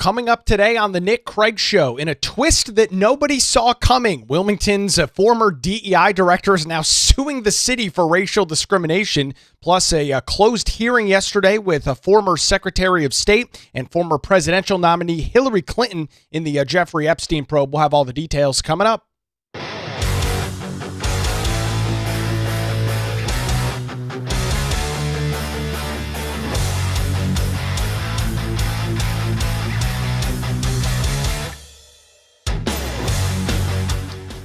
Coming up today on the Nick Craig Show, in a twist that nobody saw coming, Wilmington's former DEI director is now suing the city for racial discrimination, plus a closed hearing yesterday with a former Secretary of State and former presidential nominee Hillary Clinton in the Jeffrey Epstein probe. We'll have all the details coming up.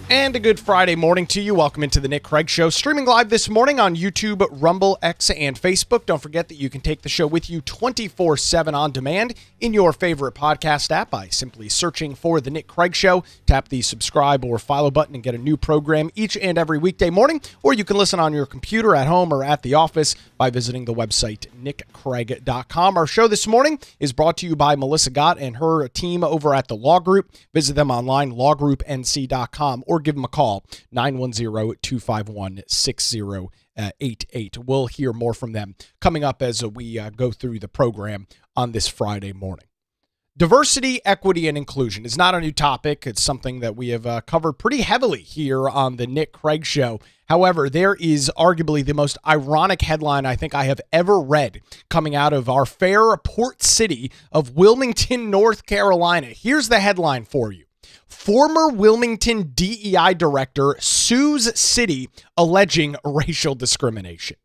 And a good Friday morning to you. Welcome into the Nick Craig Show, streaming live this morning on YouTube, Rumble, X, and Facebook. Don't forget that you can take the show with you 24/7 on demand in your favorite podcast app by simply searching for the Nick Craig Show. Tap the subscribe or follow button and get a new program each and every weekday morning. Or you can listen on your computer at home or at the office by visiting the website nickcraig.com. Our show this morning is brought to you by Melissa Gott and her team over at the Law Group. Visit them online, lawgroupnc.com, or give them a call, 910-251-6088. We'll hear more from them coming up as we go through the program on this Friday morning. Diversity, equity, and inclusion is not a new topic. It's something that we have covered pretty heavily here on the Nick Craig Show. However, there is arguably the most ironic headline I think I have ever read coming out of our fair port city of Wilmington, North Carolina. Here's the headline for you. Former Wilmington DEI director sues city alleging racial discrimination.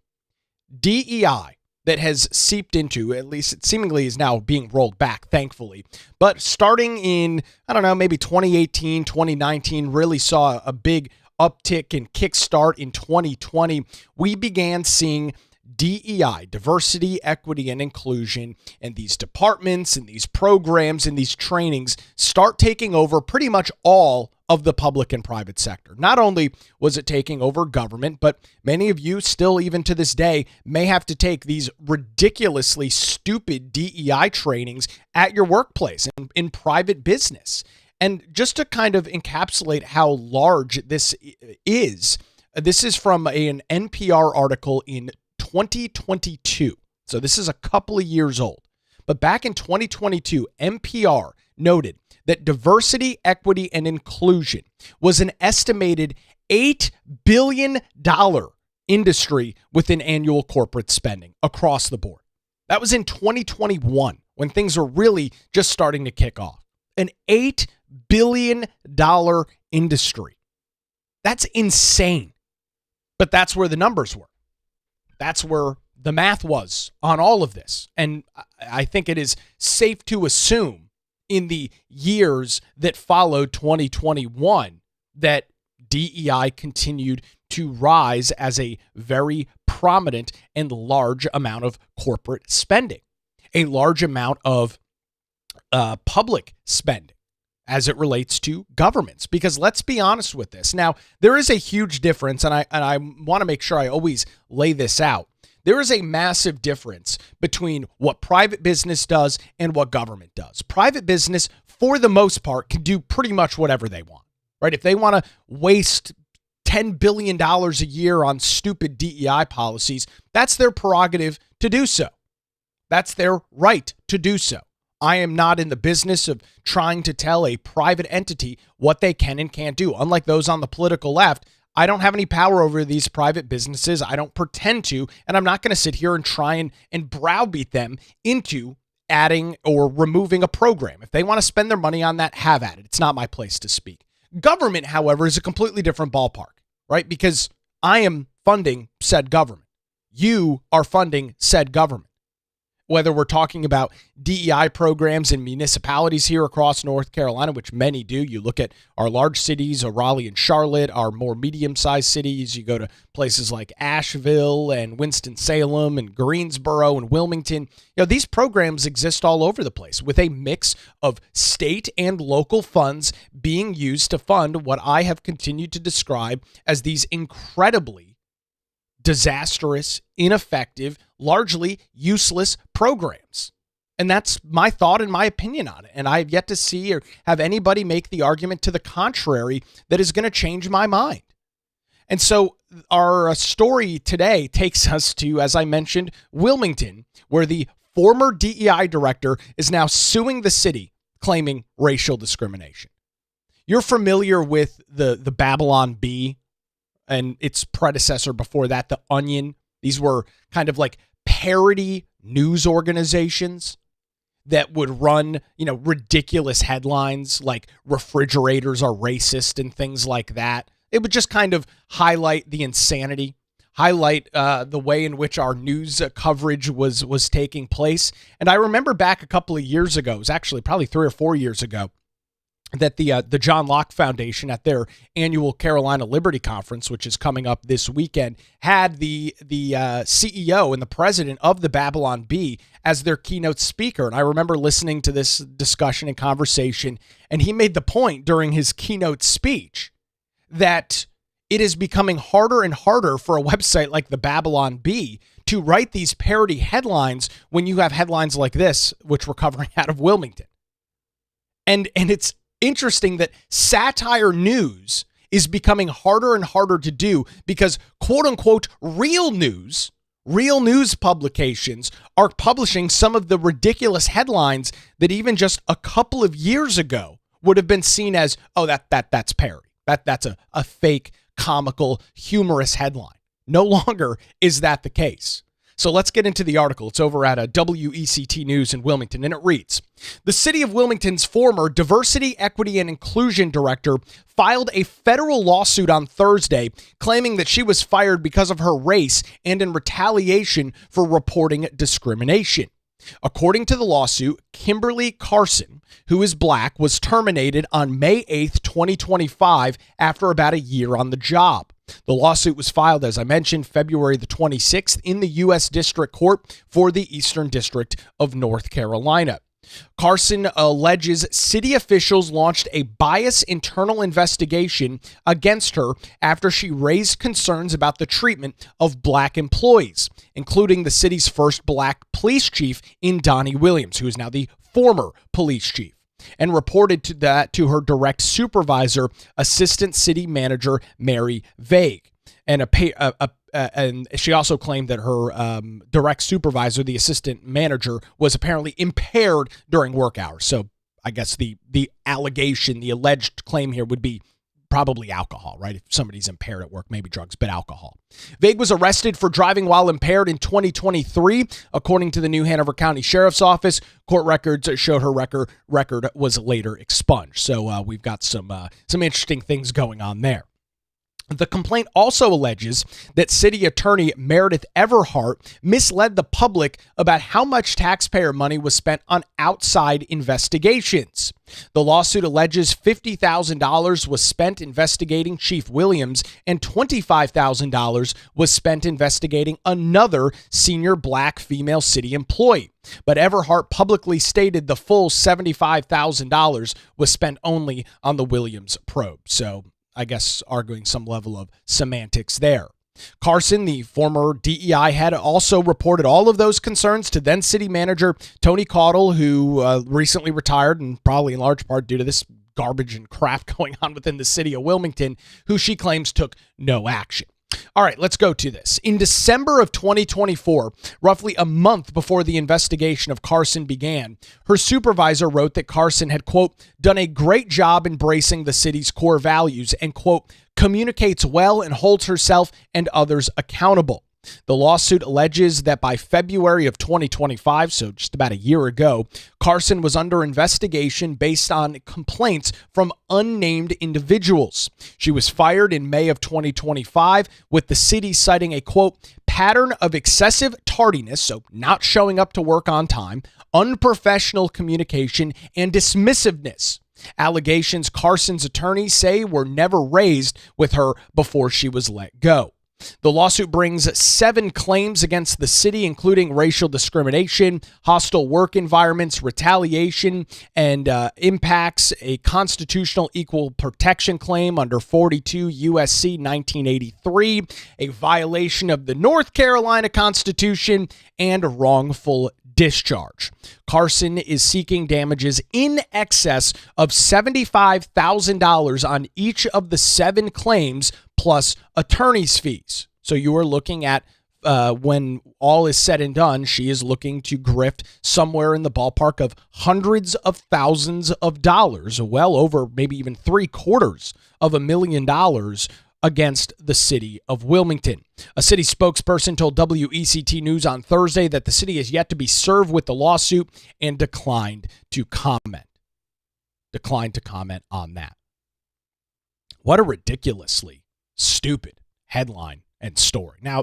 DEI that has seeped into, at least it seemingly is now being rolled back, thankfully. But starting in, maybe 2018, 2019, really saw a big uptick and kickstart in 2020. We began seeing DEI, diversity, equity, and inclusion, and these departments and these programs and these trainings start taking over pretty much all of the public and private sector. Not only was it taking over government, but many of you still, even to this day, may have to take these ridiculously stupid DEI trainings at your workplace and in private business. And just to kind of encapsulate how large this is from an NPR article in 2022. So this is a couple of years old. But back in 2022, NPR noted that diversity, equity, and inclusion was an estimated $8 billion industry within annual corporate spending across the board. That was in 2021 when things were really just starting to kick off. An $8 billion industry. That's insane. But that's where the numbers were. That's where the math was on all of this. And I think it is safe to assume in the years that followed 2021 that DEI continued to rise as a very prominent and large amount of corporate spending, a large amount of public spending as it relates to governments. Because let's be honest with this. Now, there is a huge difference, and I want to make sure I always lay this out. There is a massive difference between what private business does and what government does. Private business, for the most part, can do pretty much whatever they want, right? If they want to waste $10 billion a year on stupid DEI policies, that's their prerogative to do so. That's their right to do so. I am not in the business of trying to tell a private entity what they can and can't do. Unlike those on the political left, I don't have any power over these private businesses. I don't pretend to, and I'm not going to sit here and try and browbeat them into adding or removing a program. If they want to spend their money on that, have at it. It's not my place to speak. Government, however, is a completely different ballpark, right? Because I am funding said government. You are funding said government. Whether we're talking about DEI programs in municipalities here across North Carolina, which many do. You look at our large cities, Raleigh and Charlotte, our more medium-sized cities. You go to places like Asheville and Winston-Salem and Greensboro and Wilmington. These programs exist all over the place with a mix of state and local funds being used to fund what I have continued to describe as these incredibly disastrous, ineffective, largely useless programs. And that's my thought and my opinion on it. And I have yet to see or have anybody make the argument to the contrary that is going to change my mind. And so our story today takes us to, as I mentioned, Wilmington, where the former DEI director is now suing the city claiming racial discrimination. You're familiar with the Babylon Bee and its predecessor before that, The Onion. These were kind of like parody news organizations that would run, ridiculous headlines like refrigerators are racist and things like that. It would just kind of highlight the insanity, highlight the way in which our news coverage was taking place. And I remember back a couple of years ago, it was actually probably 3 or 4 years ago, that the John Locke Foundation at their annual Carolina Liberty Conference, which is coming up this weekend, had the CEO and the president of the Babylon Bee as their keynote speaker. And I remember listening to this discussion and conversation, and he made the point during his keynote speech that it is becoming harder and harder for a website like the Babylon Bee to write these parody headlines when you have headlines like this, which we're covering out of Wilmington. And it's interesting that satire news is becoming harder and harder to do because, quote unquote, real news publications are publishing some of the ridiculous headlines that even just a couple of years ago would have been seen as, oh, that's parody. That's a fake, comical, humorous headline. No longer is that the case. So let's get into the article. It's over at WECT News in Wilmington, and it reads, the city of Wilmington's former Diversity, Equity, and Inclusion director filed a federal lawsuit on Thursday claiming that she was fired because of her race and in retaliation for reporting discrimination. According to the lawsuit, Kimberly Carson, who is black, was terminated on May 8th, 2025 after about a year on the job. The lawsuit was filed, as I mentioned, February the 26th in the U.S. District Court for the Eastern District of North Carolina. Carson alleges city officials launched a bias internal investigation against her after she raised concerns about the treatment of black employees, including the city's first black police chief in Donnie Williams, who is now the former police chief, and reported to her direct supervisor, Assistant City Manager Mary Vague. And she also claimed that her direct supervisor, the assistant manager, was apparently impaired during work hours. So I guess the allegation, the alleged claim here would be probably alcohol, right? If somebody's impaired at work, maybe drugs, but alcohol. Vague was arrested for driving while impaired in 2023, according to the New Hanover County Sheriff's Office. Court records showed her record was later expunged. So we've got some interesting things going on there. The complaint also alleges that City Attorney Meredith Everhart misled the public about how much taxpayer money was spent on outside investigations. The lawsuit alleges $50,000 was spent investigating Chief Williams and $25,000 was spent investigating another senior black female city employee. But Everhart publicly stated the full $75,000 was spent only on the Williams probe. So I guess arguing some level of semantics there. Carson, the former DEI head, also reported all of those concerns to then city manager Tony Caudle, who recently retired, and probably in large part due to this garbage and crap going on within the city of Wilmington, who she claims took no action. All right, let's go to this. In December of 2024, roughly a month before the investigation of Carson began, her supervisor wrote that Carson had, quote, done a great job embracing the city's core values and, quote, communicates well and holds herself and others accountable. The lawsuit alleges that by February of 2025, so just about a year ago, Carson was under investigation based on complaints from unnamed individuals. She was fired in May of 2025, with the city citing a, quote, pattern of excessive tardiness, so not showing up to work on time, unprofessional communication, and dismissiveness. Allegations Carson's attorneys say were never raised with her before she was let go. The lawsuit brings 7 claims against the city, including racial discrimination, hostile work environments, retaliation, and impacts a constitutional equal protection claim under 42 U.S.C. 1983, a violation of the North Carolina Constitution, and wrongful discharge. Carson is seeking damages in excess of $75,000 on each of the 7 claims, plus attorney's fees. So you are looking at when all is said and done, she is looking to grift somewhere in the ballpark of hundreds of thousands of dollars, well over maybe even $750,000 against the city of Wilmington. A city spokesperson told WECT News on Thursday that the city is yet to be served with the lawsuit and declined to comment on that. What a ridiculously stupid headline and story. Now,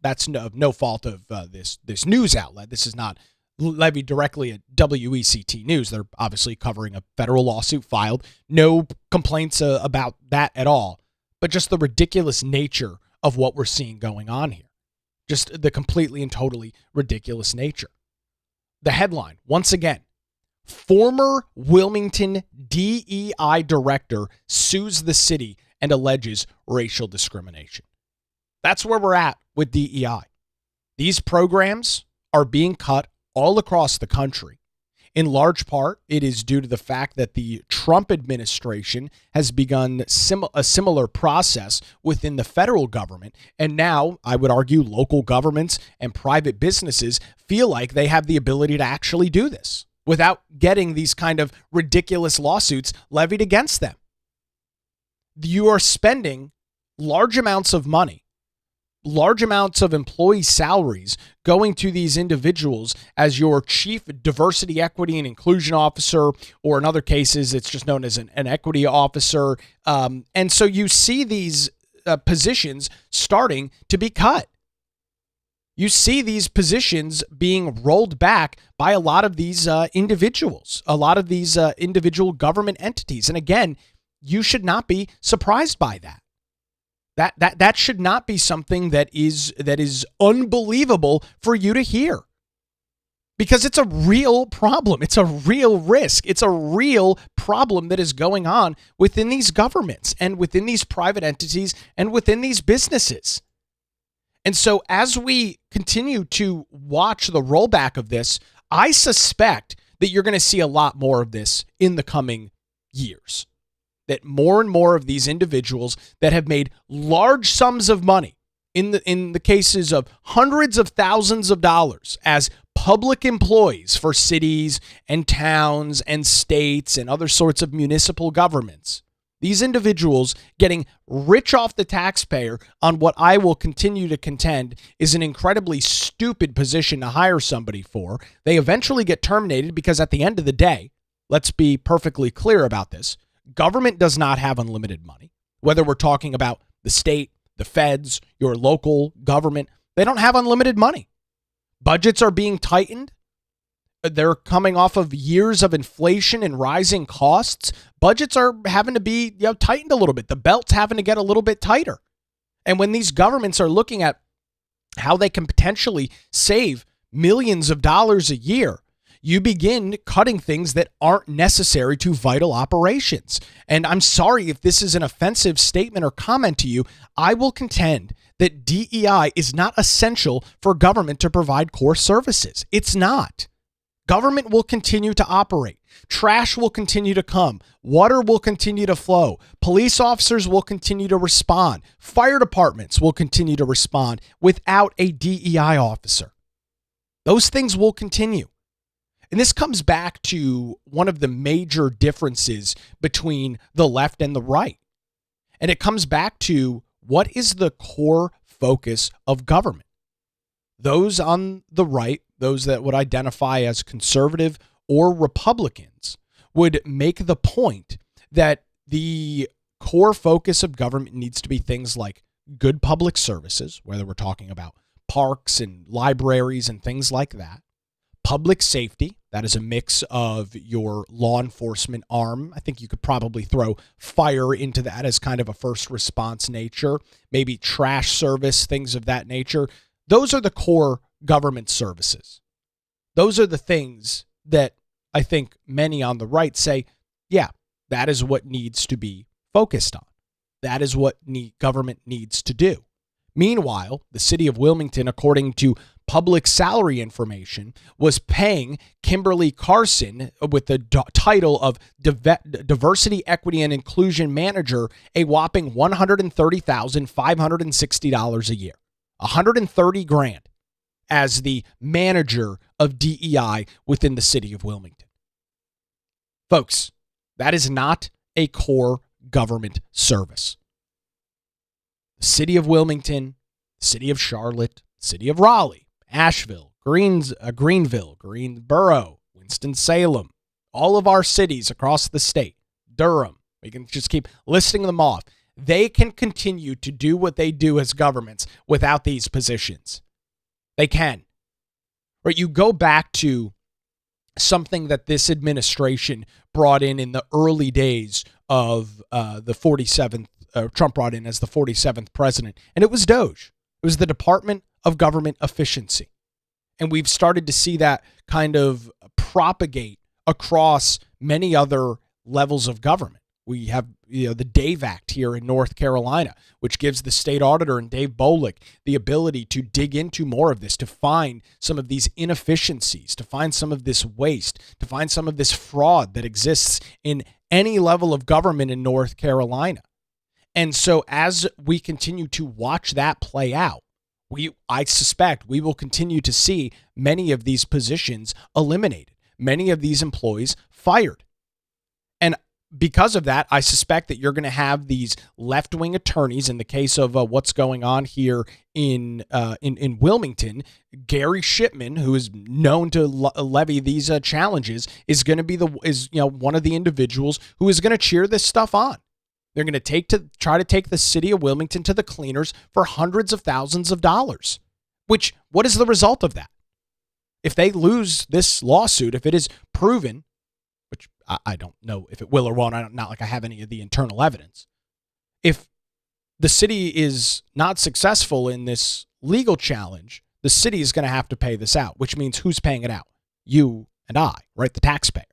that's no fault of this news outlet. This is not levied directly at WECT News. They're obviously covering a federal lawsuit filed. No complaints about that at all. But just the ridiculous nature of what we're seeing going on here. Just the completely and totally ridiculous nature. The headline, once again, former Wilmington DEI director sues the city and alleges racial discrimination. That's where we're at with DEI. These programs are being cut all across the country. In large part, it is due to the fact that the Trump administration has begun a similar process within the federal government. And now, I would argue, local governments and private businesses feel like they have the ability to actually do this without getting these kind of ridiculous lawsuits levied against them. You are spending large amounts of money, large amounts of employee salaries going to these individuals as your chief diversity, equity, and inclusion officer, or in other cases, it's just known as an equity officer. And so you see these positions starting to be cut. You see these positions being rolled back by a lot of these individuals, a lot of these individual government entities. And again, you should not be surprised by that. That should not be something that is unbelievable for you to hear, because it's a real problem. It's a real risk. It's a real problem that is going on within these governments and within these private entities and within these businesses. And so as we continue to watch the rollback of this, I suspect that you're going to see a lot more of this in the coming years. That more and more of these individuals that have made large sums of money, in the cases of hundreds of thousands of dollars as public employees for cities and towns and states and other sorts of municipal governments, these individuals getting rich off the taxpayer on what I will continue to contend is an incredibly stupid position to hire somebody for. They eventually get terminated because at the end of the day, let's be perfectly clear about this, government does not have unlimited money. Whether we're talking about the state, the feds, your local government, they don't have unlimited money. Budgets are being tightened. They're coming off of years of inflation and rising costs. Budgets are having to be tightened a little bit. The belt's having to get a little bit tighter. And when these governments are looking at how they can potentially save millions of dollars a year, you begin cutting things that aren't necessary to vital operations. And I'm sorry if this is an offensive statement or comment to you. I will contend that DEI is not essential for government to provide core services. It's not. Government will continue to operate. Trash will continue to come. Water will continue to flow. Police officers will continue to respond. Fire departments will continue to respond without a DEI officer. Those things will continue. And this comes back to one of the major differences between the left and the right. And it comes back to what is the core focus of government? Those on the right, those that would identify as conservative or Republicans, would make the point that the core focus of government needs to be things like good public services, whether we're talking about parks and libraries and things like that. Public safety, that is a mix of your law enforcement arm. I think you could probably throw fire into that as kind of a first response nature, maybe trash service, things of that nature. Those are the core government services. Those are the things that I think many on the right say, yeah, that is what needs to be focused on. That is what government needs to do. Meanwhile, the city of Wilmington, according to public salary information, was paying Kimberly Carson with the title of Diversity, Equity, and Inclusion Manager a whopping $130,560 a year. $130 grand as the manager of DEI within the city of Wilmington. Folks, that is not a core government service. The city of Wilmington, the city of Charlotte, the city of Raleigh, Asheville, Greenville, Greensboro, Winston-Salem, all of our cities across the state, Durham, we can just keep listing them off. They can continue to do what they do as governments without these positions. They can. Right? You go back to something that this administration brought in the early days of the 47th, Trump brought in as the 47th president, and it was DOGE. It was the Department of Government Efficiency. And we've started to see that kind of propagate across many other levels of government. We have the DAVE Act here in North Carolina, which gives the state auditor and Dave Bolick the ability to dig into more of this, to find some of these inefficiencies, to find some of this waste, to find some of this fraud that exists in any level of government in North Carolina. And so as we continue to watch that play out, I suspect we will continue to see many of these positions eliminated, many of these employees fired. And because of that, I suspect that you're going to have these left-wing attorneys. In the case of what's going on here in Wilmington, Gary Shipman, who is known to levy these challenges, is going to be one of the individuals who is going to cheer this stuff on. They're going to try to take the city of Wilmington to the cleaners for hundreds of thousands of dollars. What is the result of that? If they lose this lawsuit, if it is proven, which I don't know if it will or won't, not like I have any of the internal evidence. If the city is not successful in this legal challenge, the city is going to have to pay this out, which means who's paying it out? You and I, right? The taxpayer.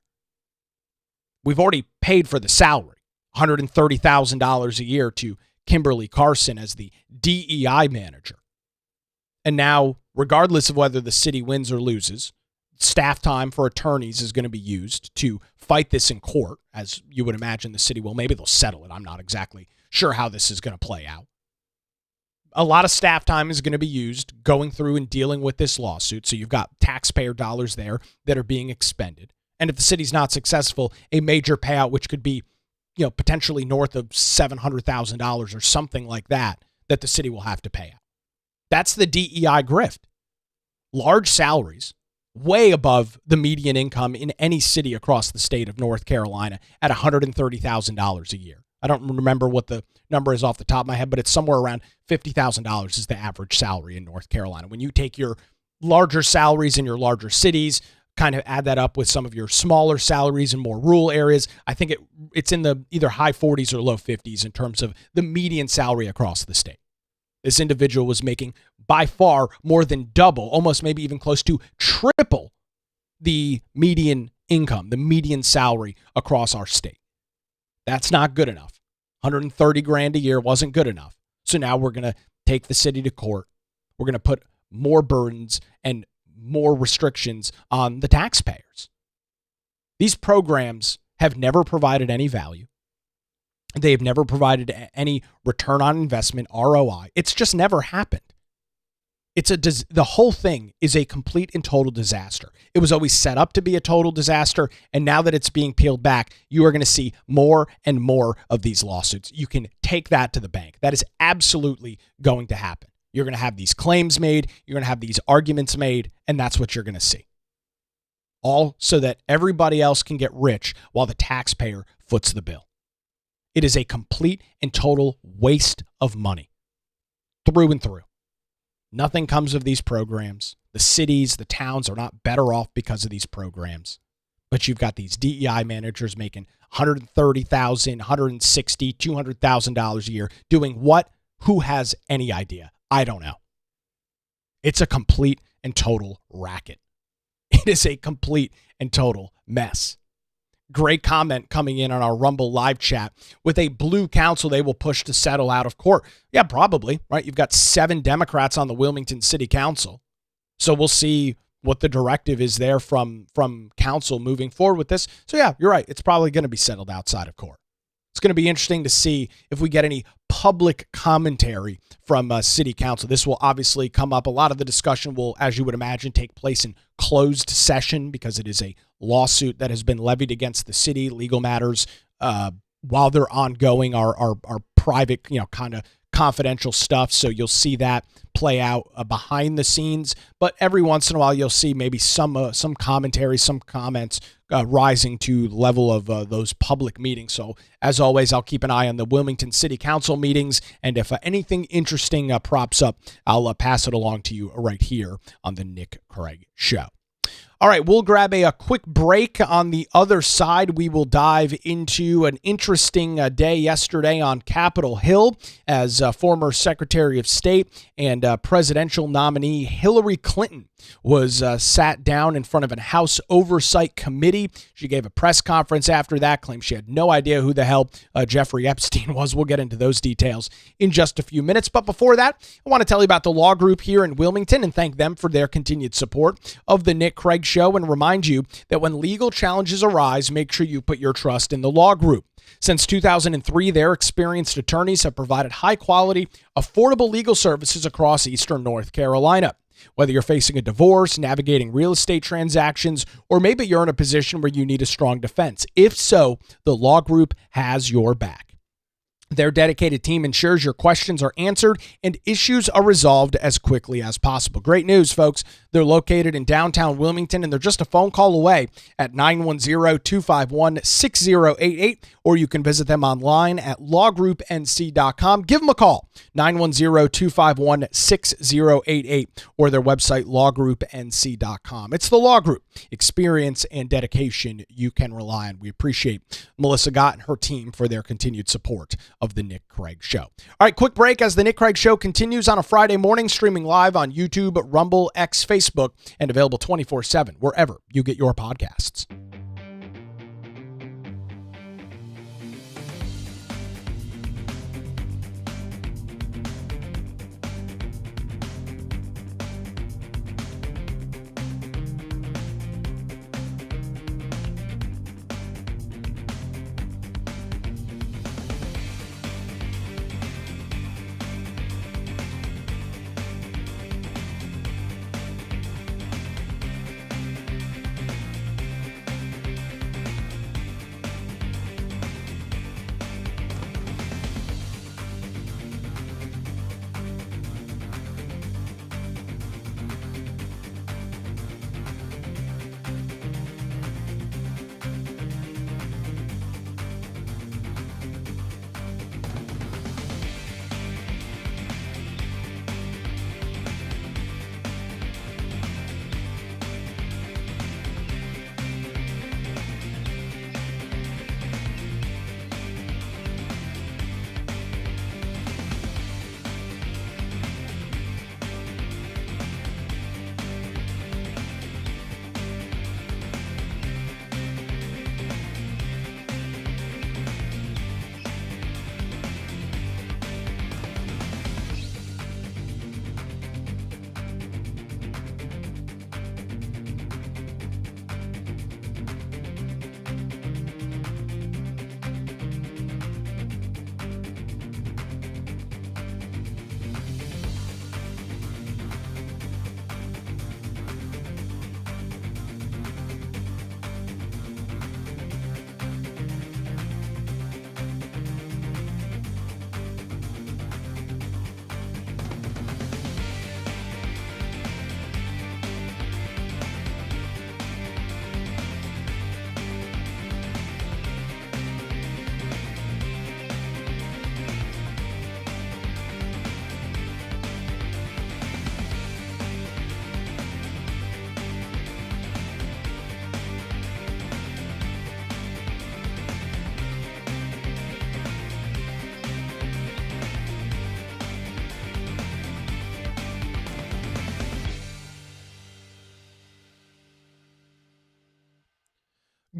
We've already paid for the salary, $130,000 a year to Kimberly Carson as the DEI manager. And now, regardless of whether the city wins or loses, staff time for attorneys is going to be used to fight this in court, as you would imagine the city will. Maybe they'll settle it. I'm not exactly sure how this is going to play out. A lot of staff time is going to be used going through and dealing with this lawsuit. So you've got taxpayer dollars there that are being expended. And if the city's not successful, a major payout, which could be potentially north of $700,000 or something like that the city will have to pay out. That's the DEI grift. Large salaries, way above the median income in any city across the state of North Carolina at $130,000 a year. I don't remember what the number is off the top of my head, but it's somewhere around $50,000 is the average salary in North Carolina. When you take your larger salaries in your larger cities, kind of add that up with some of your smaller salaries in more rural areas, I think it's in the either high 40s or low 50s in terms of the median salary across the state. This individual was making by far more than double, almost maybe even close to triple the median income, the median salary across our state. That's not good enough. 130 grand a year wasn't good enough. So now we're going to take the city to court. We're going to put more burdens and more restrictions on the taxpayers. These programs have never provided any value. They have never provided any return on investment, ROI. It's just never happened. The whole thing is a complete and total disaster. It was always set up to be a total disaster, and now that it's being peeled back, you are going to see more and more of these lawsuits. You can take that to the bank. That is absolutely going to happen. You're going to have these claims made, you're going to have these arguments made, and that's what you're going to see. All so that everybody else can get rich while the taxpayer foots the bill. It is a complete and total waste of money. Through and through. Nothing comes of these programs. The cities, the towns are not better off because of these programs. But you've got these DEI managers making $130,000, $160,000, $200,000 a year doing what? Who has any idea? I don't know. It's a complete and total racket. It is a complete and total mess. Great comment coming in on our Rumble live chat. With a blue council, they will push to settle out of court. Yeah, probably, right? You've got 7 Democrats on the Wilmington City Council. So we'll see what the directive is there from council moving forward with this. So yeah, you're right. It's probably going to be settled outside of court. It's going to be interesting to see if we get any public commentary from city council. This will obviously come up. A lot of the discussion will, as you would imagine, take place in closed session because it is a lawsuit that has been levied against the city. Legal matters, while they're ongoing, are private, kind of confidential stuff. So you'll see that play out behind the scenes. But every once in a while, you'll see maybe some commentary, some comments rising to the level of those public meetings. So as always, I'll keep an eye on the Wilmington City Council meetings. And if anything interesting props up, I'll pass it along to you right here on the Nick Craig Show. All right, we'll grab a quick break. On the other side, we will dive into an interesting day yesterday on Capitol Hill as former Secretary of State and presidential nominee Hillary Clinton was sat down in front of a House Oversight Committee. She gave a press conference after that, claimed she had no idea who the hell Jeffrey Epstein was. We'll get into those details in just a few minutes. But before that, I want to tell you about the law group here in Wilmington and thank them for their continued support of the Nick Craig Show and remind you that when legal challenges arise, make sure you put your trust in the law group. Since 2003, their experienced attorneys have provided high-quality, affordable legal services across Eastern North Carolina. Whether you're facing a divorce, navigating real estate transactions, or maybe you're in a position where you need a strong defense. If so, the law group has your back. Their dedicated team ensures your questions are answered and issues are resolved as quickly as possible. Great news, folks. They're located in downtown Wilmington, and they're just a phone call away at 910-251-6088, or you can visit them online at lawgroupnc.com. Give them a call, 910-251-6088, or their website, lawgroupnc.com. It's the Law Group. Experience and dedication you can rely on. We appreciate Melissa Gott and her team for their continued support of the Nick Craig Show. All right, quick break as the Nick Craig Show continues on a Friday morning, streaming live on YouTube, Rumble, X, Facebook, and available 24/7 wherever you get your podcasts.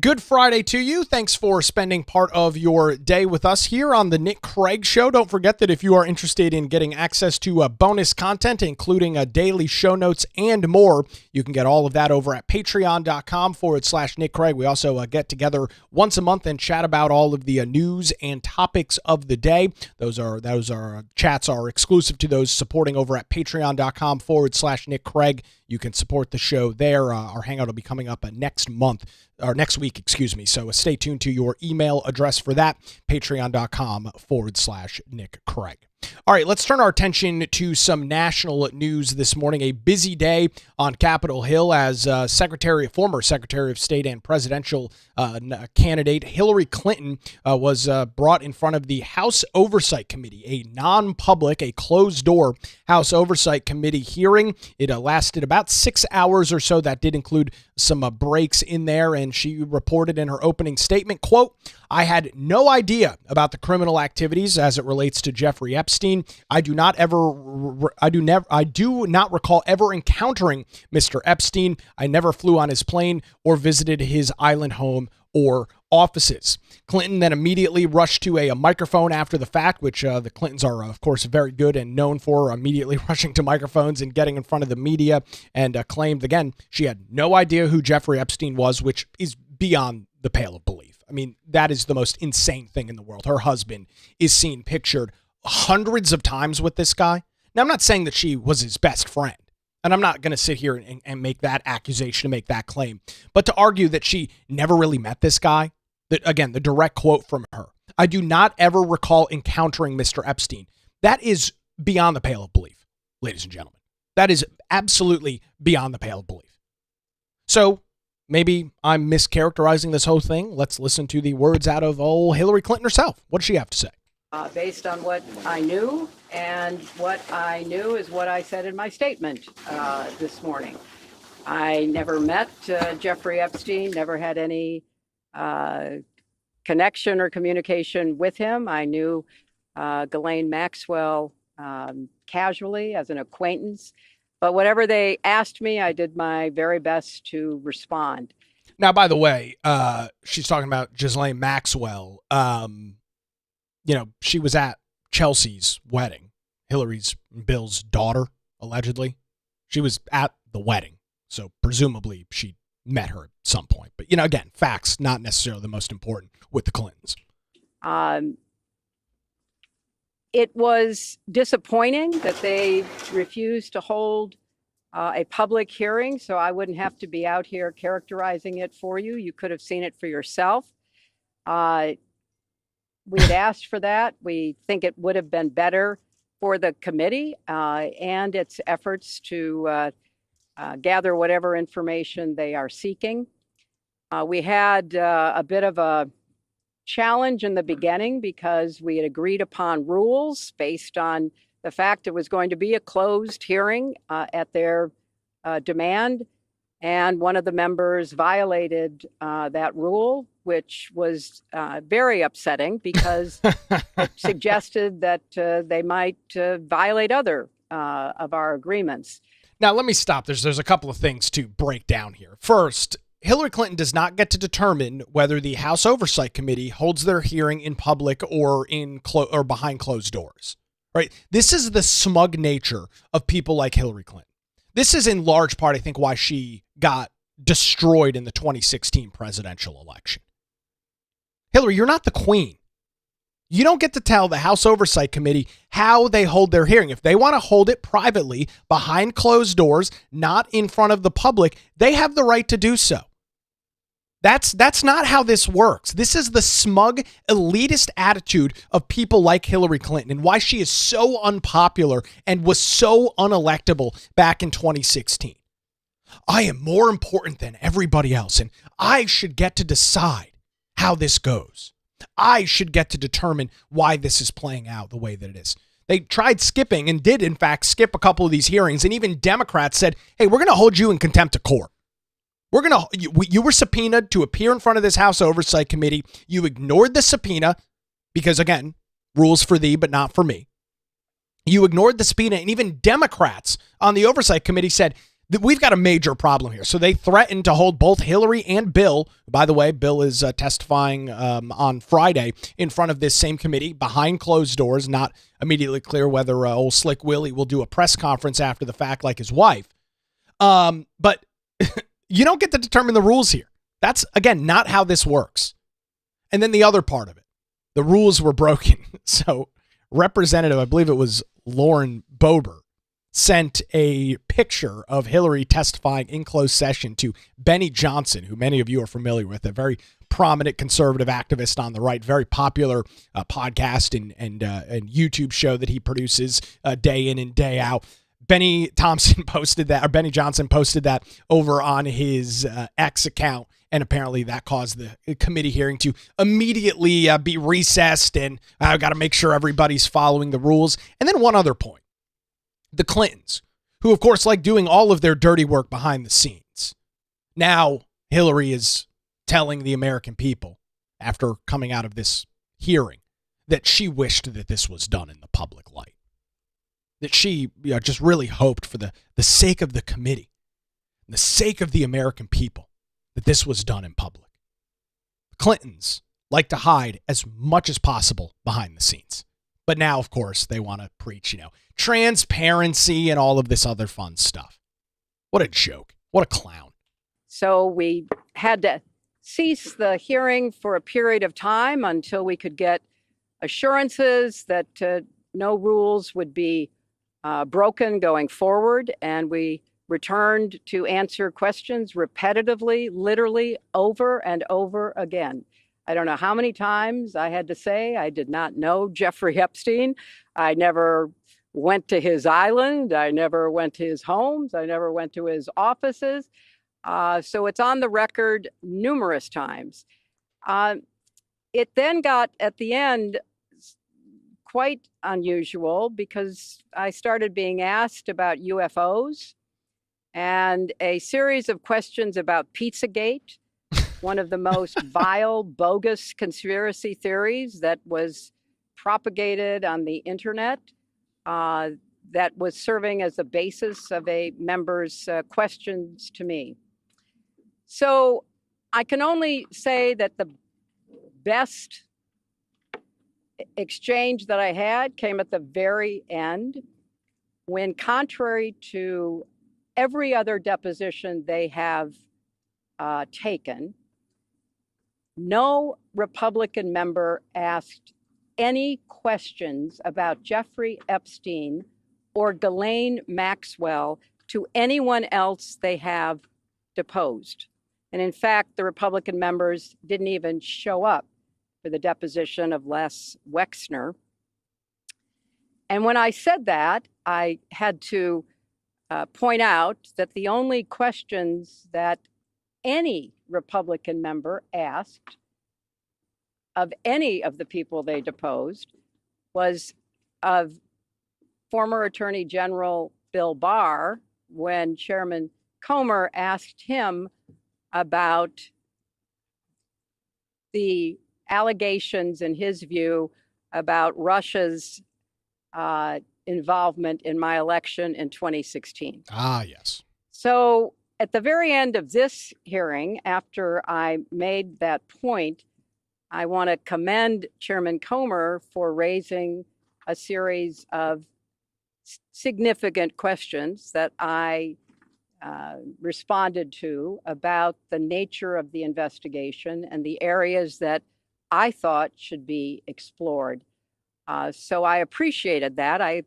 Good Friday to you. Thanks for spending part of your day with us here on the Nick Craig Show. Don't forget that if you are interested in getting access to bonus content, including daily show notes and more, you can get all of that over at patreon.com/Nick Craig. We also get together once a month and chat about all of the news and topics of the day. Those chats are exclusive to those supporting over at patreon.com/Nick Craig. You can support the show there. Our hangout will be coming up next week, excuse me. So stay tuned to your email address for that, patreon.com/Nick Craig. All right, let's turn our attention to some national news this morning. A busy day on Capitol Hill as former Secretary of State and presidential candidate Hillary Clinton was brought in front of the House Oversight Committee, a non-public, a closed-door House Oversight Committee hearing. It lasted about 6 hours or so. That did include some breaks in there, and she reported in her opening statement, quote, "I had no idea about the criminal activities as it relates to Jeffrey Epstein. I do not recall ever encountering Mr. Epstein. I never flew on his plane or visited his island home or offices." Clinton then immediately rushed to a microphone after the fact, which the Clintons are, of course, very good and known for immediately rushing to microphones and getting in front of the media, and claimed, again, she had no idea who Jeffrey Epstein was, which is beyond the pale of belief. I mean, that is the most insane thing in the world. Her husband is seen pictured hundreds of times with this guy. Now, I'm not saying that she was his best friend, and I'm not going to sit here and make that accusation and make that claim, but to argue that she never really met this guy, that, again, the direct quote from her, "I do not ever recall encountering Mr. Epstein." That is beyond the pale of belief, ladies and gentlemen. That is absolutely beyond the pale of belief. So maybe I'm mischaracterizing this whole thing. Let's listen to the words out of old Hillary Clinton herself. What does she have to say? Based on what I knew, and what I knew is what I said in my statement this morning. I never met Jeffrey Epstein, never had any connection or communication with him. I knew Ghislaine Maxwell casually as an acquaintance, but whatever they asked me, I did my very best to respond. Now, by the way, she's talking about Ghislaine Maxwell. She was at Chelsea's wedding, Hillary's Bill's daughter, allegedly. She was at the wedding, so presumably she met her at some point. But, again, facts, not necessarily the most important with the Clintons. It was disappointing that they refused to hold a public hearing, so I wouldn't have to be out here characterizing it for you. You could have seen it for yourself. We had asked for that. We think it would have been better for the committee and its efforts to gather whatever information they are seeking. We had a bit of a challenge in the beginning because we had agreed upon rules based on the fact it was going to be a closed hearing at their demand. And one of the members violated that rule, which was very upsetting because it suggested that they might violate other of our agreements. Now, let me stop. There's a couple of things to break down here. First, Hillary Clinton does not get to determine whether the House Oversight Committee holds their hearing in public or or behind closed doors. Right? This is the smug nature of people like Hillary Clinton. This is in large part, I think, why she got destroyed in the 2016 presidential election. Hillary, you're not the queen. You don't get to tell the House Oversight Committee how they hold their hearing. If they want to hold it privately, behind closed doors, not in front of the public, they have the right to do so. That's not how this works. This is the smug, elitist attitude of people like Hillary Clinton and why she is so unpopular and was so unelectable back in 2016. I am more important than everybody else, and I should get to decide how this goes. I should get to determine why this is playing out the way that it is. They tried skipping and did, in fact, skip a couple of these hearings, and even Democrats said, hey, we're going to hold you in contempt of court. You were subpoenaed to appear in front of this House Oversight Committee. You ignored the subpoena because, again, rules for thee, but not for me. You ignored the subpoena, and even Democrats on the Oversight Committee said, We've got a major problem here. So they threatened to hold both Hillary and Bill. By the way, Bill is testifying on Friday in front of this same committee behind closed doors. Not immediately clear whether old Slick Willie will do a press conference after the fact like his wife. But you don't get to determine the rules here. That's, again, not how this works. And then the other part of it, the rules were broken. So Representative, I believe it was Lauren Boebert, sent a picture of Hillary testifying in closed session to Benny Johnson, who many of you are familiar with, a very prominent conservative activist on the right, very popular podcast and YouTube show that he produces day in and day out. Benny Johnson posted that over on his X account, and apparently that caused the committee hearing to immediately be recessed, and I've got to make sure everybody's following the rules. And then one other point. The Clintons, who, of course, like doing all of their dirty work behind the scenes. Now, Hillary is telling the American people, after coming out of this hearing, that she wished that this was done in the public light. That she just really hoped for the sake of the committee, the sake of the American people, that this was done in public. The Clintons like to hide as much as possible behind the scenes. But now, of course, they want to preach, transparency and all of this other fun stuff. What a joke. What a clown. So we had to cease the hearing for a period of time until we could get assurances that no rules would be broken going forward. And we returned to answer questions repetitively, literally over and over again. I don't know how many times I had to say I did not know Jeffrey Epstein. I never went to his island. I never went to his homes. I never went to his offices. So it's on the record numerous times. It then got, at the end, quite unusual because I started being asked about UFOs and a series of questions about Pizzagate, one of the most vile, bogus conspiracy theories that was propagated on the internet, that was serving as the basis of a member's questions to me. So I can only say that the best exchange that I had came at the very end, when, contrary to every other deposition they have taken, no Republican member asked any questions about Jeffrey Epstein or Ghislaine Maxwell to anyone else they have deposed. And in fact, the Republican members didn't even show up for the deposition of Les Wexner. And when I said that, I had to point out that the only questions that any Republican member asked of any of the people they deposed was of former Attorney General Bill Barr, when Chairman Comer asked him about the allegations, in his view, about Russia's involvement in my election in 2016. Ah, yes. So at the very end of this hearing, after I made that point, I want to commend Chairman Comer for raising a series of significant questions that I responded to about the nature of the investigation and the areas that I thought should be explored. So I appreciated that. I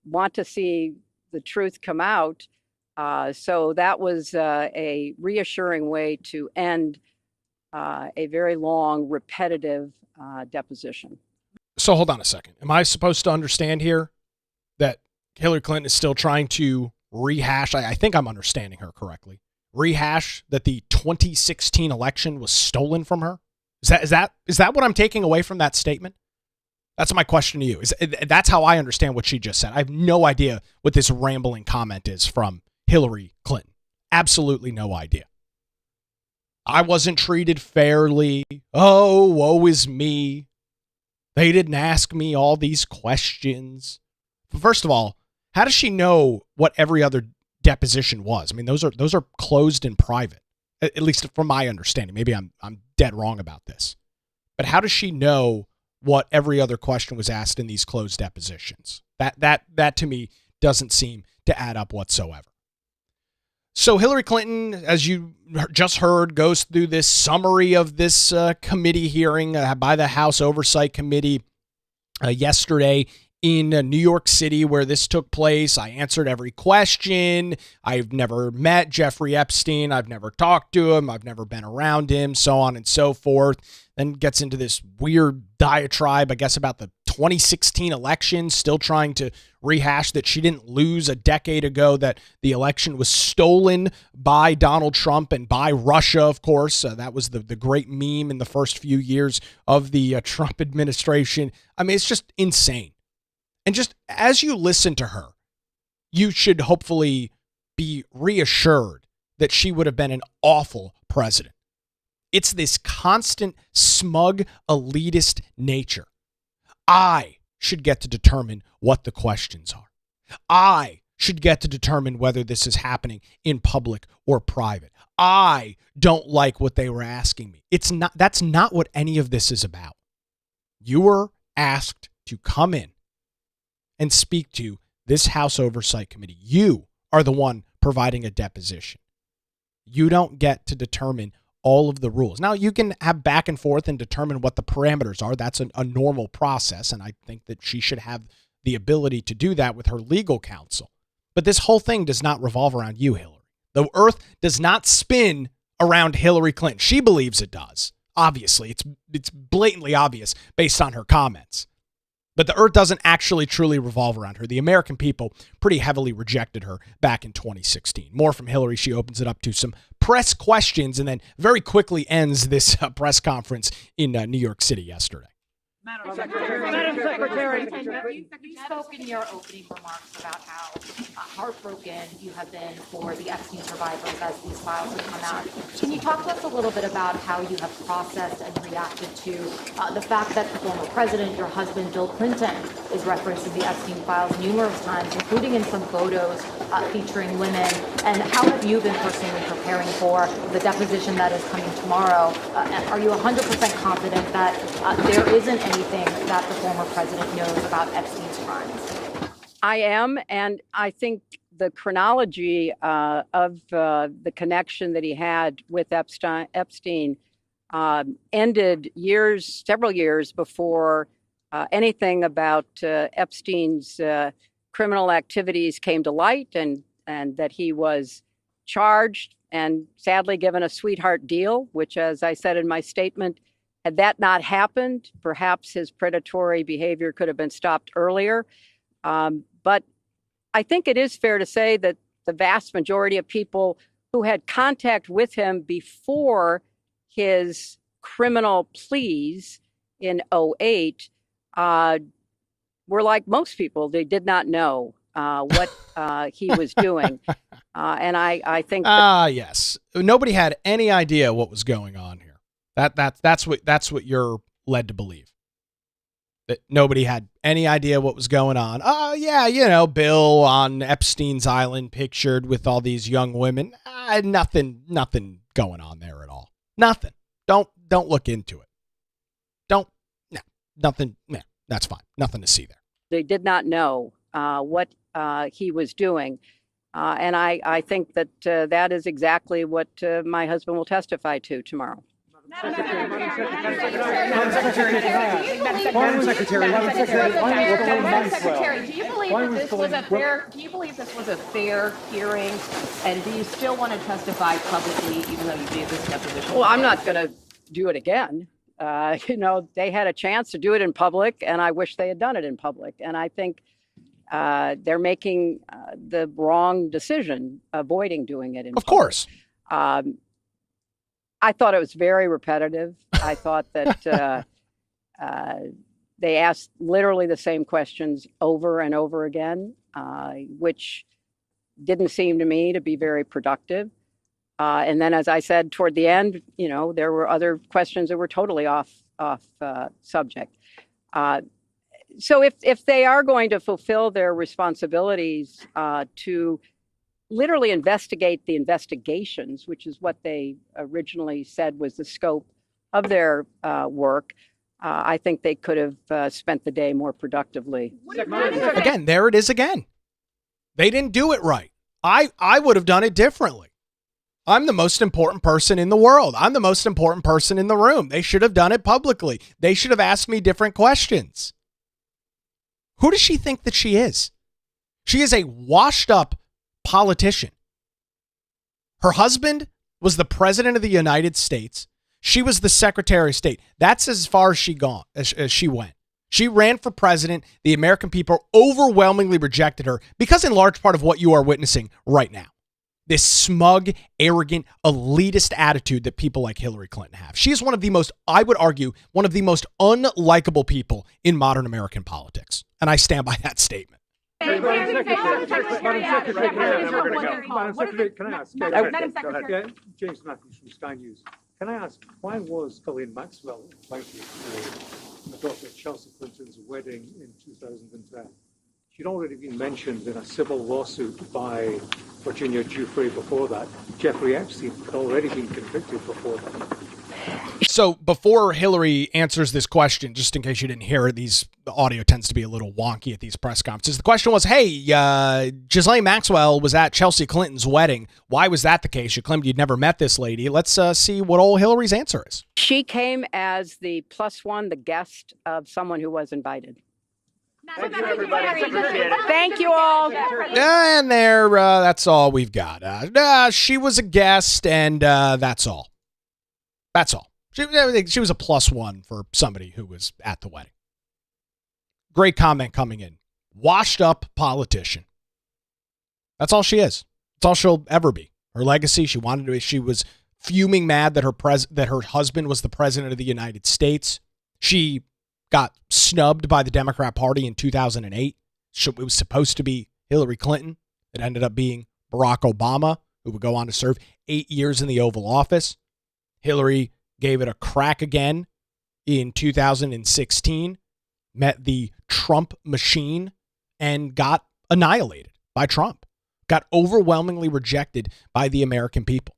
want to see the truth come out. So that was a reassuring way to end a very long, repetitive deposition. So hold on a second. Am I supposed to understand here that Hillary Clinton is still trying to rehash? I think I'm understanding her correctly. Rehash that the 2016 election was stolen from her? Is that what I'm taking away from that statement? That's my question to you. That's how I understand what she just said. I have no idea what this rambling comment is from Hillary Clinton. Absolutely no idea. I wasn't treated fairly. Oh, woe is me. They didn't ask me all these questions. First of all, How does she know what every other deposition was? I mean, those are closed in private, at least from my understanding. Maybe I'm dead wrong about this. But how does she know what every other question was asked in these closed depositions? That to me doesn't seem to add up whatsoever. So Hillary Clinton, as you just heard, goes through this summary of this committee hearing by the House Oversight Committee yesterday in New York City, where this took place. I answered every question. I've never met Jeffrey Epstein. I've never talked to him. I've never been around him, so on and so forth. Then gets into this weird diatribe, I guess, about the 2016 election, still trying to rehash that she didn't lose a decade ago, that the election was stolen by Donald Trump and by Russia, of course. That was the great meme in the first few years of the Trump administration. I mean, it's just insane. And just as you listen to her, you should hopefully be reassured that she would have been an awful president. It's this constant, smug, elitist nature. I should get to determine what the questions are. I should get to determine whether this is happening in public or private. I don't like what they were asking me. That's not what any of this is about. You were asked to come in and speak to this House Oversight Committee. You are the one providing a deposition. You don't get to determine all of the rules. Now, you can have back and forth and determine what the parameters are. That's a normal process, and I think that she should have the ability to do that with her legal counsel. But this whole thing does not revolve around you, Hillary. The earth does not spin around Hillary Clinton. She believes it does. Obviously, it's blatantly obvious based on her comments. But the earth doesn't actually truly revolve around her. The American people pretty heavily rejected her back in 2016. More from Hillary. She opens it up to some press questions and then very quickly ends this press conference in New York City yesterday. Madam Secretary, you spoke in your opening remarks about how heartbroken you have been for the Epstein survivors as these files have come out. Can you talk to us a little bit about how you have processed and reacted to the fact that the former president, your husband, Bill Clinton, is referenced in the Epstein files numerous times, including in some photos featuring women? And how have you been personally preparing for the deposition that is coming tomorrow? Are you 100% confident that there isn't anything that the former president knows about Epstein's crimes? I am, and I think the chronology of the connection that he had with Epstein ended several years before anything about Epstein's criminal activities came to light, and that he was charged and sadly given a sweetheart deal, which, as I said in my statement, had that not happened, perhaps his predatory behavior could have been stopped earlier. But I think it is fair to say that the vast majority of people who had contact with him before his criminal pleas in 2008 were like most people. They did not know what he was doing. And I think yes. Nobody had any idea what was going on here. That's what you're led to believe. That nobody had any idea what was going on. Oh, yeah, Bill on Epstein's Island pictured with all these young women. Nothing going on there at all. Nothing. Don't look into it. Nothing. Yeah, that's fine. Nothing to see there. They did not know what he was doing. And I think that that is exactly what my husband will testify to tomorrow. Madam Secretary, do you believe this was a fair hearing, and do you still want to testify publicly, even though you gave this deposition? Well, I'm not going to do it again. They had a chance to do it in public, and I wish they had done it in public. And I think they're making the wrong decision, avoiding doing it in public. Of course. I thought it was very repetitive. I thought that they asked literally the same questions over and over again, which didn't seem to me to be very productive. And then, as I said, toward the end, there were other questions that were totally off subject. So if they are going to fulfill their responsibilities to literally investigate the investigations, which is what they originally said was the scope of their work, I think they could have spent the day more productively. Again, there it is again. They didn't do it right. I would have done it differently. I'm the most important person in the world. I'm the most important person in the room. They should have done it publicly. They should have asked me different questions. Who does she think that she is? She is a washed up politician. Her husband was the president of the United States. She was the Secretary of State. That's as far as she went. She ran for president. The American people overwhelmingly rejected her because in large part of what you are witnessing right now. This smug, arrogant, elitist attitude that people like Hillary Clinton have. She is one of the most, I would argue, one of the most unlikable people in modern American politics. And I stand by that statement. Madam Secretary, can I ask? Madam Secretary. Yeah, James Matthews from Sky News. Can I ask, why was Ghislaine Maxwell invited to the daughter of Chelsea Clinton's wedding in 2010? She'd already been mentioned in a civil lawsuit by Virginia Giuffre before that. Jeffrey Epstein had already been convicted before that. So before Hillary answers this question, just in case you didn't hear it, the audio tends to be a little wonky at these press conferences. The question was, hey, Ghislaine Maxwell was at Chelsea Clinton's wedding. Why was that the case? You claimed you'd never met this lady. Let's see what old Hillary's answer is. She came as the plus one, the guest of someone who was invited. Thank you, everybody. Thank you all. And there, that's all we've got. She was a guest, and that's all. That's all. She was a plus one for somebody who was at the wedding. Great comment coming in. Washed up politician. That's all she is. That's all she'll ever be. Her legacy, she was fuming mad that her husband was the president of the United States. She got snubbed by the Democrat Party in 2008. It was supposed to be Hillary Clinton. It ended up being Barack Obama, who would go on to serve 8 years in the Oval Office. Hillary gave it a crack again in 2016, met the Trump machine, and got annihilated by Trump. Got overwhelmingly rejected by the American people.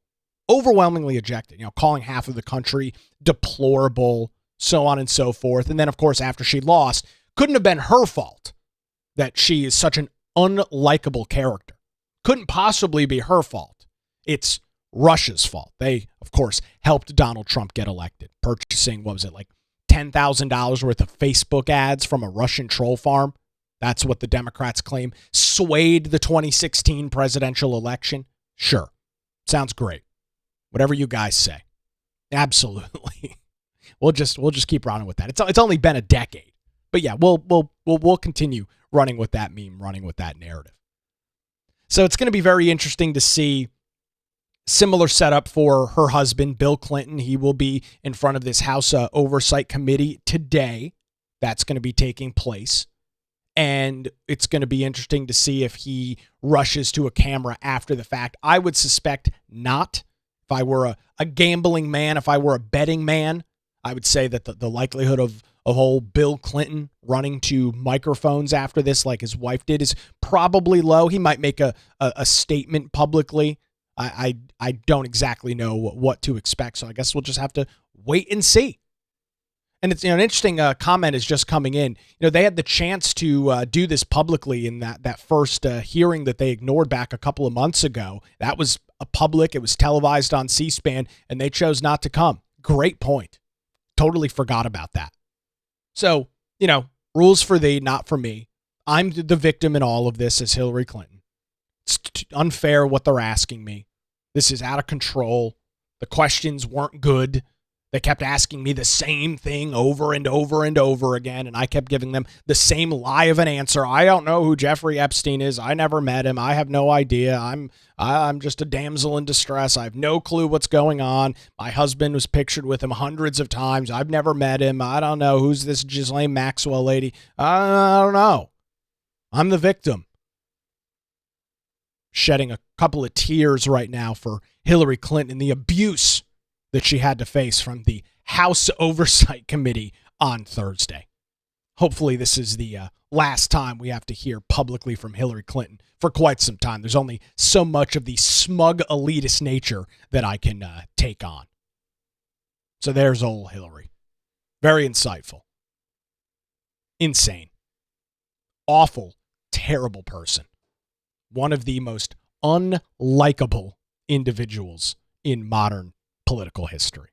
Overwhelmingly ejected, calling half of the country deplorable, so on and so forth. And then, of course, after she lost, couldn't have been her fault that she is such an unlikable character. Couldn't possibly be her fault. It's Russia's fault. They, of course, helped Donald Trump get elected, purchasing, $10,000 worth of Facebook ads from a Russian troll farm. That's what the Democrats claim swayed the 2016 presidential election. Sure. Sounds great. Whatever you guys say. Absolutely. We'll just keep running with that. It's only been a decade. But yeah, we'll continue running with that meme, running with that narrative. So it's going to be very interesting to see similar setup for her husband, Bill Clinton. He will be in front of this House Oversight Committee today. That's going to be taking place. And it's going to be interesting to see if he rushes to a camera after the fact. I would suspect not. If I were a gambling man, if I were a betting man, I would say that the likelihood of old Bill Clinton running to microphones after this, like his wife did, is probably low. He might make a statement publicly. I don't exactly know what to expect, so I guess we'll just have to wait and see. And it's an interesting comment is just coming in. They had the chance to do this publicly in that first hearing that they ignored back a couple of months ago. That was a public. It was televised on C-SPAN, and they chose not to come. Great point. Totally forgot about that. So, rules for thee, not for me. I'm the victim in all of this as Hillary Clinton. It's unfair what they're asking me. This is out of control. The questions weren't good. They kept asking me the same thing over and over and over again, and I kept giving them the same lie of an answer. I don't know who Jeffrey Epstein is. I never met him. I have no idea. I'm just a damsel in distress. I have no clue what's going on. My husband was pictured with him hundreds of times. I've never met him. I don't know. Who's this Ghislaine Maxwell lady? I don't know. I'm the victim. Shedding a couple of tears right now for Hillary Clinton, the abuse that she had to face from the House Oversight Committee on Thursday. hopefully this is the last time we have to hear publicly from Hillary Clinton for quite some time. There's only so much of the smug elitist nature that I can take on. So there's old Hillary. Very insightful. Insane. Awful, terrible person. One of the most unlikable individuals in modern political history.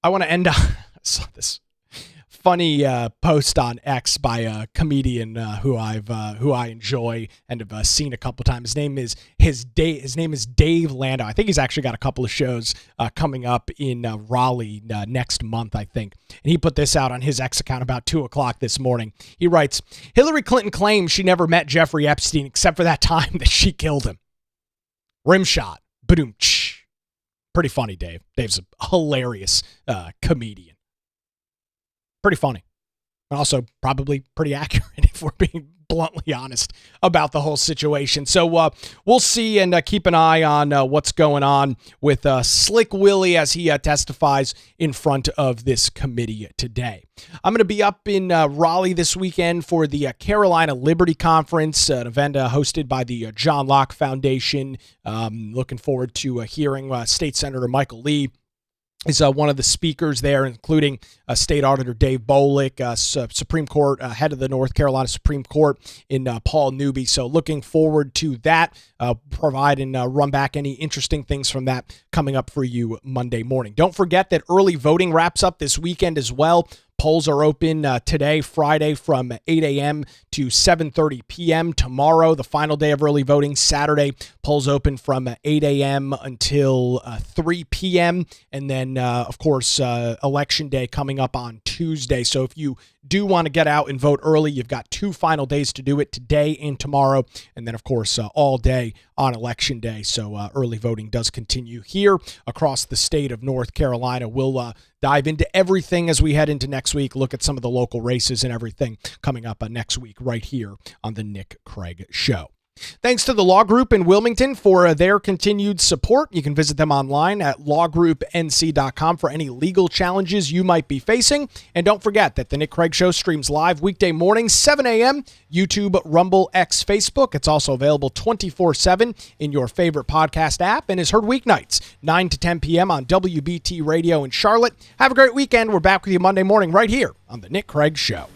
I want to end on I saw this funny post on X by a comedian who I enjoy and have seen a couple times. His name is Dave Landau. I think he's actually got a couple of shows coming up in Raleigh next month, I think. And he put this out on his X account about 2:00 this morning. He writes, Hillary Clinton claims she never met Jeffrey Epstein except for that time that she killed him. Rimshot. Boom. Pretty funny, Dave. Dave's a hilarious comedian. Pretty funny. And also probably pretty accurate if we're being bluntly honest about the whole situation. So we'll see and keep an eye on what's going on with Slick Willie as he testifies in front of this committee today. I'm going to be up in Raleigh this weekend for the Carolina Liberty Conference, an event hosted by the John Locke Foundation. Looking forward to hearing State Senator Michael Lee is one of the speakers there, including State Auditor Dave Bolick, Supreme Court, head of the North Carolina Supreme Court in Paul Newby. So looking forward to that, provide and run back any interesting things from that coming up for you Monday morning. Don't forget that early voting wraps up this weekend as well. Polls are open today, Friday, from 8 a.m. to 7:30 p.m. Tomorrow, the final day of early voting, Saturday, polls open from 8 a.m. until 3 p.m. And then, of course, Election Day coming up on Tuesday. So if you do want to get out and vote early, you've got 2 final days to do it, today and tomorrow. And then, of course, all day on Election Day. So early voting does continue here across the state of North Carolina. We'll dive into everything as we head into next week, look at some of the local races and everything coming up next week right here on the Nick Craig Show. Thanks to the Law Group in Wilmington for their continued support. You can visit them online at lawgroupnc.com for any legal challenges you might be facing. And don't forget that the Nick Craig Show streams live weekday mornings, 7 a.m., YouTube, Rumble, X, Facebook. It's also available 24/7 in your favorite podcast app and is heard weeknights, 9 to 10 p.m. on WBT Radio in Charlotte. Have a great weekend. We're back with you Monday morning right here on the Nick Craig Show.